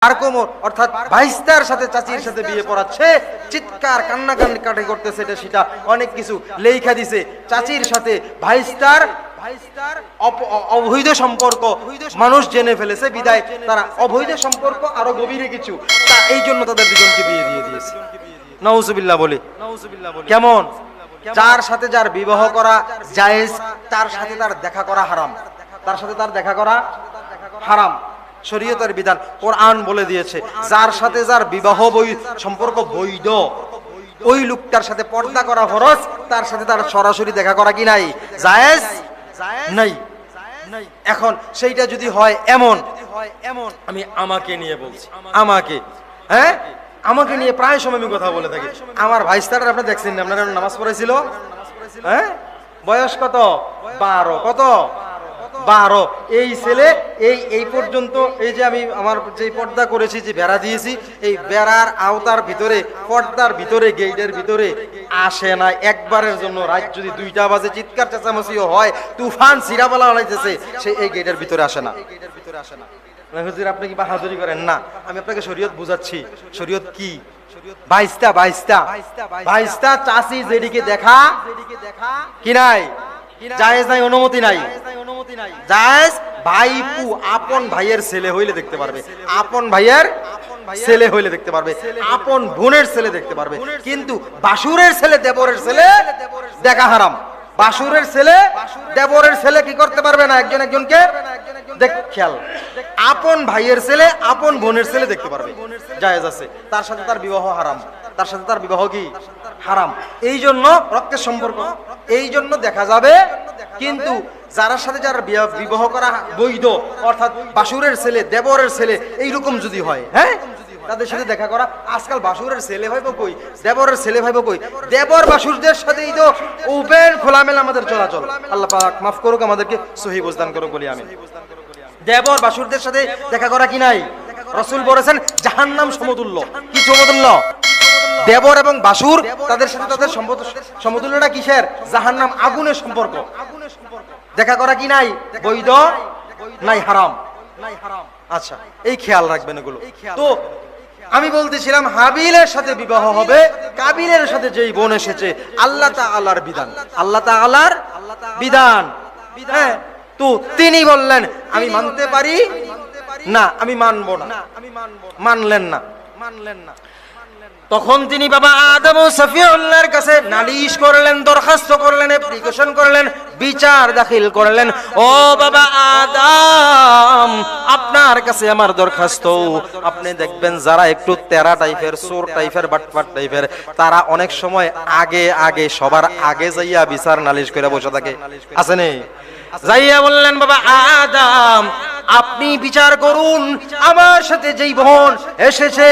আর কোমর অর্থাৎ ভাইস্তার সাথে চাচির সাথে বিয়ে পড়াচ্ছে, চিৎকার কান্নাকাটি করতেছে, এটা সেটা অনেক কিছু লেখা দিছে। চাচির সাথে ভাইস্তার অবৈধ সম্পর্ক মানুষ জেনে ফেলেছে, বিদায় তারা অবৈধ সম্পর্ক আরো গভীরে কিছু, তা এই জন্য তাদের দুজনকে বিয়ে দিয়ে দিয়েছে। নাউজুবিল্লাহ বলে। কেমন? যার সাথে যার বিবাহ করা জায়েজ, তার সাথে তার দেখা করা হারাম, তার সাথে তার দেখা করা হারাম। শরীয়তের বিধান, কোরআন বলে দিয়েছে যার সাথে যার বিবাহ সম্পর্ক বৈধ, ওই লোকটার সাথে পর্দা করা ফরজ, তার সাথে তার সরাসরি দেখা করা কি নাই, জায়েজ নাই। এখন সেইটা যদি হয় এমন, আমি আমাকে নিয়ে বলছি, আমাকে আমাকে নিয়ে প্রায় সময় আমি কথা বলে থাকি। আমার ভাইস্তার আপনি দেখছেন না, আপনারা নামাজ পড়াইছিল, বয়স কত? 12। কত? 12। এই ছেলে এই পর্যন্ত, এই যে আমি আমার যে পর্দা করেছি, যে বেড়া দিয়েছি, এই বেড়ার আওতার ভিতরে, পর্দার ভিতরে, গেটের ভিতরে আসে না একবারের জন্য। রাত যদি 2টা বাজে, চিৎকার চেঁচামেচিও হয়, তুফান সিরাবালা লাগাইতেছে, সে এই গেটের ভিতরে আসে না। হুজুর আপনি কি বাহাদুরি করেন? না, আমি আপনাকে শরীয়ত বুঝাচ্ছি। শরীয়ত কি? ভাইস্তা ভাইস্তা ভাইস্তা চাচি যেদিকে দেখা কি নাই, জায়েজ নাই, অনুমতি নাই। জায়েজ ভাইপু আপন ভাইয়ের ছেলে হইলে দেখতে পারবে, আপন ভাইয়ের ছেলে হইলে দেখতে পারবে, আপন বোনের ছেলে দেখতে পারবে। কিন্তু বাসুরের ছেলে, দেবরের ছেলে দেখা হারাম। বাসুরের ছেলে, দেবরের ছেলে কি করতে পারবে না, একজন একজনকে দেখ। খেয়াল, আপন ভাইয়ের ছেলে, আপন বোনের ছেলে দেখতে পারবে, জায়েজ আছে। তার সাথে তার বিবাহ হারাম, তার সাথে তার বিবাহ কি হারাম। এই জন্য রক্তের সম্পর্ক, এই জন্য দেখা যাবে। কিন্তু যার সাথে যার বিবাহ করা বৈধ, অর্থাৎ বাসুরের ছেলে, দেবরের ছেলে, এইরকম যদি হয়, তাদের সাথে দেখা করা। আজকাল বাসুরের ছেলে ভাইব কই, দেবরের ছেলে ভাইব কই, দেবর বাসুরদের সাথেই তো ওপেন খোলামেলা আমাদের চলাচল। আল্লাহ পাক মাফ করুক, আমাদেরকে সহি বুঝদান করুক বলি আমিন। দেবর বাসুরদের সাথে দেখা করা কি নাই, রাসূল বলেছেন জাহান্নাম সমতুল্য। কি সমতুল্য? দেবর এবং বাসুর, তাদের সাথে তাদের সমতুল্যটা কিসের? জাহান্নাম, আগুনের সম্পর্ক। দেখা করা কি নাই, বৈধ নাই, হারাম। আচ্ছা, এই খেয়াল রাখবেন এগুলো। তো আমি বলতেছিলাম, হাবিলের সাথে বিবাহ হবে কাবিলের সাথে, যেই বোন এসেছে, আল্লাহ তাআলার বিধান, আল্লাহ তাআলার বিধান। তো তিনি বললেন আমি মানতে পারি না, আমি মানবো না, মানলেন না। তখন তিনি বাবা আদম ও সফিউল্লাহর কাছে নালিশ করলেন, দরখাস্ত করলেন, অ্যাপ্লিকেশন করলেন, বিচার দাখিল করলেন। ও বাবা আদম, আপনার কাছে আমার দরখাস্ত, আপনি দেখবেন যারা একটু তেরা টাইপের, চোর টাইপের, বাটপাট টাইপের, তারা অনেক সময় আগে সবার আগে যাইয়া বিচার নালিশ করে বসে থাকে, আছে নে? যাইয়া বললেন বাবা আদম, আপনি বিচার করুন, আমার সাথে যেই বোন এসেছে,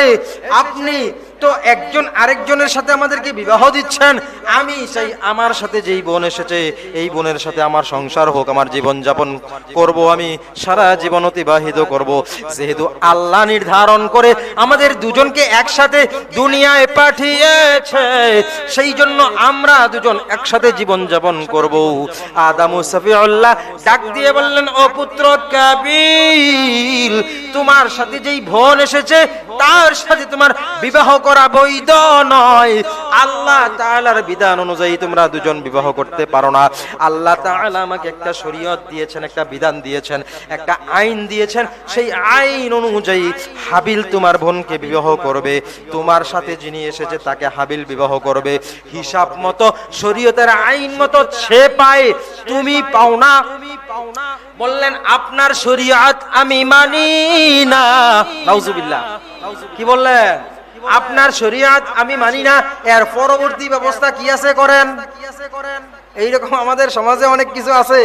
আপনি তো একজন আরেকজনের সাথে আমাদেরকে বিবাহ দিচ্ছেন, আমি চাই আমার সাথে যেই বোন এসেছে, এই বোনের সাথে আমার সংসার হোক, আমার জীবন যাপন করব, আমি সারা জীবন অতিবাহিত করব। যেহেতু আল্লাহ নির্ধারণ করে আমাদের দুজনকে একসাথে দুনিয়ায় পাঠিয়েছে, সেই জন্য আমরা দুজন একসাথে জীবন যাপন করব। আদম ও সফিউল্লাহ ডাক দিয়ে বললেন, ও পুত্র কাবিল, তোমার সাথে যেই বোন এসেছে, তার সাথে তোমার বিবাহ করা বৈধ নয়। আল্লাহ তাআলার বিধান অনুযায়ী তোমরা দুজন বিবাহ করতে পারো না। আল্লাহ তাআলা আমাকে একটা শরীয়ত দিয়েছেন, একটা বিধান দিয়েছেন, একটা আইন দিয়েছেন। সেই আইন অনুযায়ী হাবিল তোমার বোনকে বিবাহ করবে, তোমার সাথে যিনি এসেছে তাকে হাবিল বিবাহ করবে। হিসাব মতো, শরীয়তের আইন মতো সে পায়, তুমি পাও না। বললেন আপনার শরীয়ত আমি মানি না। নাউজুবিল্লাহ। কি বললেন? আপনার শরীয়ত আমি মানি না। এর পরবর্তী ব্যবস্থা কি আছে করেন। এইরকম আমাদের সমাজে অনেক কিছু আছে।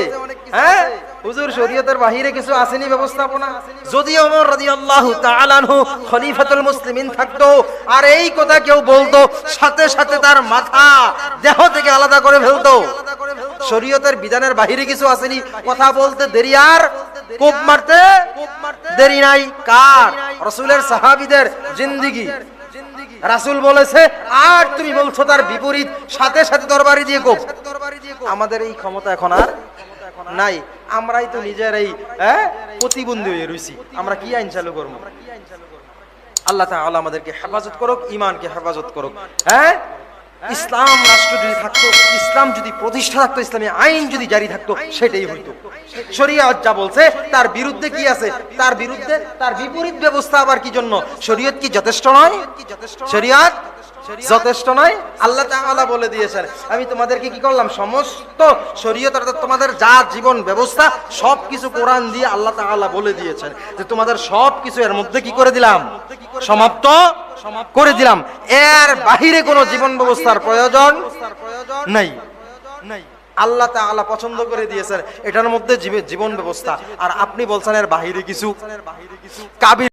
হুজুর শরীয়তের বাহিরে কিছু আসেনি ব্যবস্থাপনা। যদি ওমর রাদিয়াল্লাহু তাআলা আনহু খলিফাতুল মুসলিমিন থাকতো, আর এই কথা কেউ বলতো, সাথে সাথে তার মাথা দেহ থেকে আলাদা করে ফেলতো। শরীয়তের বিধানের বাহিরে কিছু আসেনি, কথা বলতে দেরি আর কোপ মারতে দেরি নাই। কার? রাসূলের সাহাবীদের জিন্দেগি। রাসূল বলেছে, আর তুমি বলছো তার বিপরীত, সাথে সাথে তরবারি দিয়ে কোপ। আমাদের এই ক্ষমতা এখন আর নাই। আমরাই তো নিজেরাই প্রতিবন্ধী হয়ে রইছি। আমরা কি আইন চালু করবো? আল্লাহ তাআলা আমাদেরকে হেফাজত করুক, ঈমানকে হেফাজত করুক। হ্যাঁ, ইসলাম রাষ্ট্র যদি থাকতো, ইসলাম যদি প্রতিষ্ঠা থাকতো, ইসলামী আইন যদি জারি থাকতো, সেটাই হইতো। শরীয়ত যা বলছে তার বিরুদ্ধে কি আছে, তার বিরুদ্ধে তার বিপরীত ব্যবস্থা আবার কি জন্য? শরীয়ত কি যথেষ্ট নয়? শরীয়ত যথেষ্ট নয়? আল্লাহ তাআলা বলে দিয়েছেন, আমি তোমাদেরকে কি করলাম, সমস্ত শরীয়ত অর্থাৎ তোমাদের যা জীবন ব্যবস্থা সবকিছু কোরআন দিয়ে আল্লাহ তাআলা বলে দিয়েছেন যে তোমাদের সবকিছু এর মধ্যে কি করে দিলাম, সমাপ্ত করে দিলাম। এর বাহিরে কোনো জীবন ব্যবস্থার প্রয়োজন নাই। আল্লাহ তাআলা পছন্দ করে দিয়েছেন এটার মধ্যে জীবন ব্যবস্থা, আর আপনি বলছেন এর বাহিরে কিছু। কাবিল